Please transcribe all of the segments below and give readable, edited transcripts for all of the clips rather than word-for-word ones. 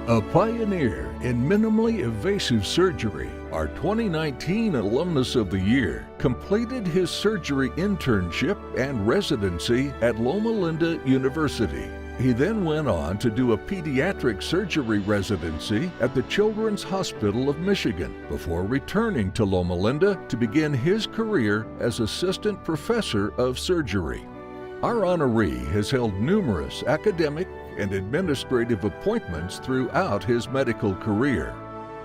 A pioneer in minimally invasive surgery, our 2019 Alumnus of the Year completed his surgery internship and residency at Loma Linda University. He then went on to do a pediatric surgery residency at the Children's Hospital of Michigan before returning to Loma Linda to begin his career as assistant professor of surgery. Our honoree has held numerous academic and administrative appointments throughout his medical career.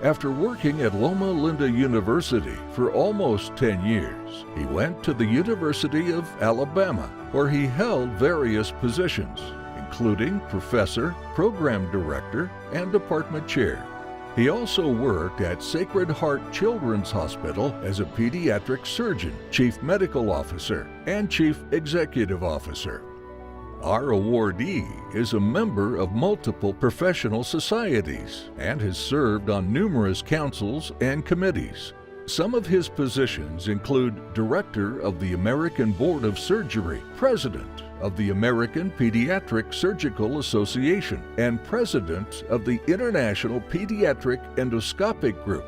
After working at Loma Linda University for almost 10 years, he went to the University of Alabama, where he held various positions, including professor, program director, and department chair. He also worked at Sacred Heart Children's Hospital as a pediatric surgeon, chief medical officer, and chief executive officer. Our awardee is a member of multiple professional societies and has served on numerous councils and committees. Some of his positions include Director of the American Board of Surgery, President of the American Pediatric Surgical Association, and President of the International Pediatric Endoscopic Group.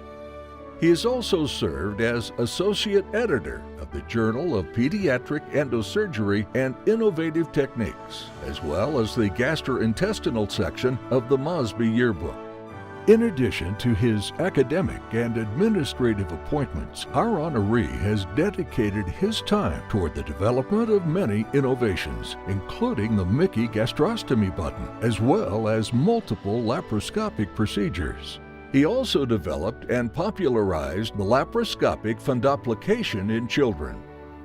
He has also served as Associate Editor of the Journal of Pediatric Endosurgery and Innovative Techniques, as well as the gastrointestinal section of the Mosby Yearbook. In addition to his academic and administrative appointments, our honoree has dedicated his time toward the development of many innovations, including the Mickey gastrostomy button, as well as multiple laparoscopic procedures. He also developed and popularized the laparoscopic fundoplication in children.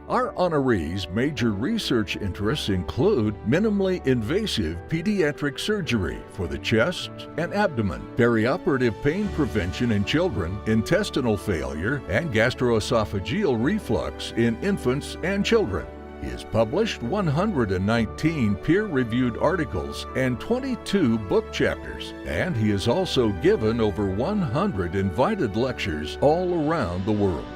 Our honoree's major research interests include minimally invasive pediatric surgery for the chest and abdomen, perioperative pain prevention in children, intestinal failure, and gastroesophageal reflux in infants and children. He has published 119 peer-reviewed articles and 22 book chapters, and he has also given over 100 invited lectures all around the world.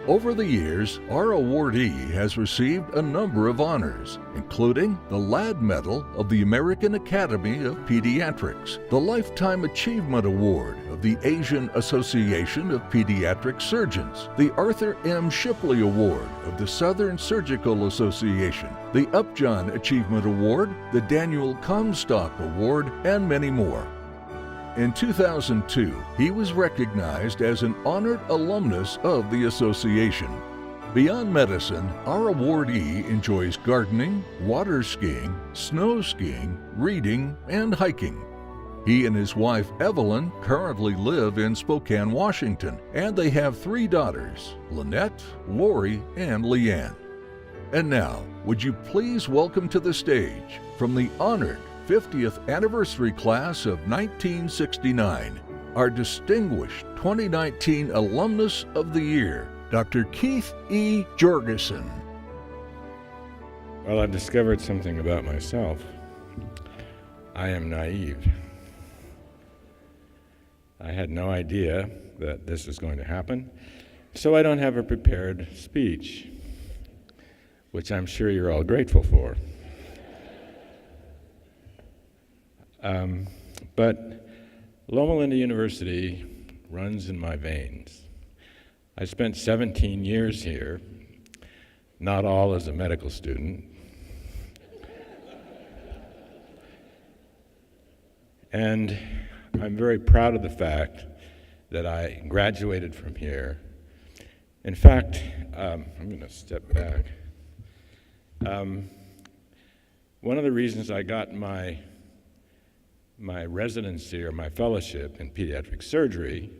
Over the years, our awardee has received a number of honors, including the Ladd Medal of the American Academy of Pediatrics, the Lifetime Achievement Award of the Asian Association of Pediatric Surgeons, the Arthur M. Shipley Award of the Southern Surgical Association, the Upjohn Achievement Award, the Daniel Comstock Award, and many more. In 2002, he was recognized as an honored alumnus of the association. Beyond medicine, our awardee enjoys gardening, water skiing, snow skiing, reading, and hiking. He and his wife Evelyn currently live in Spokane, Washington, and they have 3 daughters, Lynette, Lori, and Leanne. And now, would you please welcome to the stage, from the honored 50th anniversary class of 1969, our distinguished 2019 Alumnus of the Year, Dr. Keith E. Georgeson. Well, I've discovered something about myself. I am naive. I had no idea that this was going to happen, so I don't have a prepared speech, which I'm sure you're all grateful for. But Loma Linda University runs in my veins. I spent 17 years here, not all as a medical student. And I'm very proud of the fact that I graduated from here. In fact, I'm going to step back. One of the reasons I got my residency or my fellowship in pediatric surgery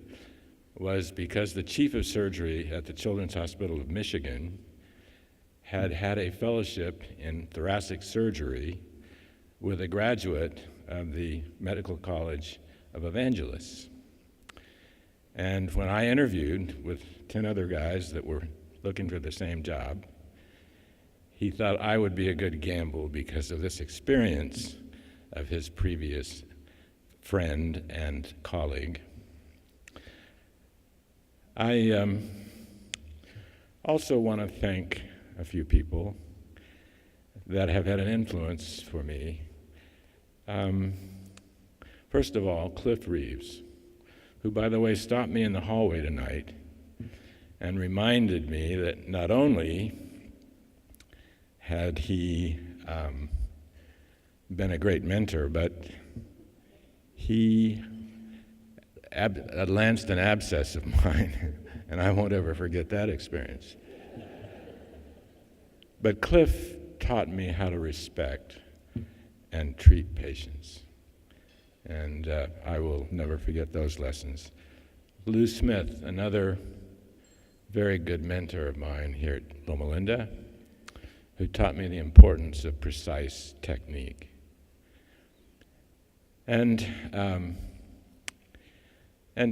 was because the chief of surgery at the Children's Hospital of Michigan had had a fellowship in thoracic surgery with a graduate of the Medical College of Evangelists. And when I interviewed with 10 other guys that were looking for the same job, he thought I would be a good gamble because of this experience of his previous friend and colleague. I also want to thank a few people that have had an influence for me. First of all, Cliff Reeves, who, by the way, stopped me in the hallway tonight and reminded me that not only had he been a great mentor, but he lanced an abscess of mine, and I won't ever forget that experience. But Cliff taught me how to respect and treat patients, and I will never forget those lessons. Lou Smith, another very good mentor of mine here at Loma Linda, who taught me the importance of precise technique. And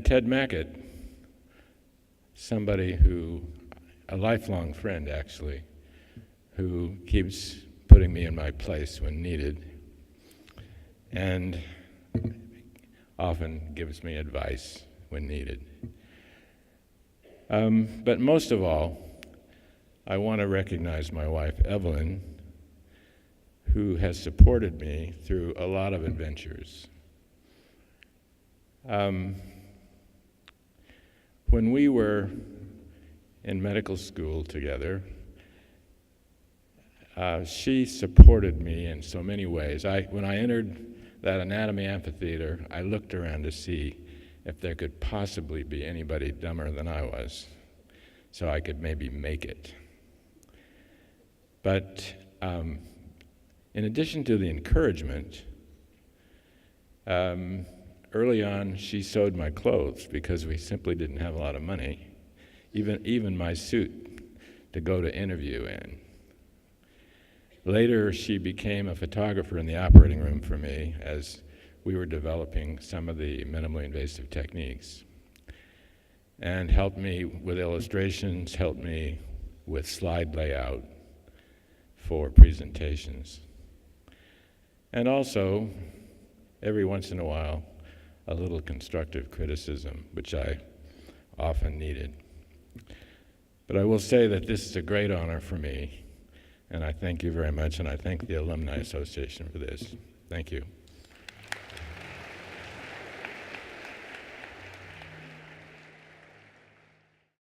Ted Mackett, somebody who, a lifelong friend actually, who keeps putting me in my place when needed and often gives me advice when needed. But most of all, I want to recognize my wife, Evelyn, who has supported me through a lot of adventures. When we were in medical school together, she supported me in so many ways. When I entered that anatomy amphitheater, I looked around to see if there could possibly be anybody dumber than I was, so I could maybe make it. But in addition to the encouragement, early on she sewed my clothes because we simply didn't have a lot of money, even my suit to go to interview in. Later, she became a photographer in the operating room for me as we were developing some of the minimally invasive techniques, and helped me with illustrations, helped me with slide layout for presentations. And also, every once in a while, a little constructive criticism, which I often needed. But I will say that this is a great honor for me, and I thank you very much, and I thank the Alumni Association for this. Thank you.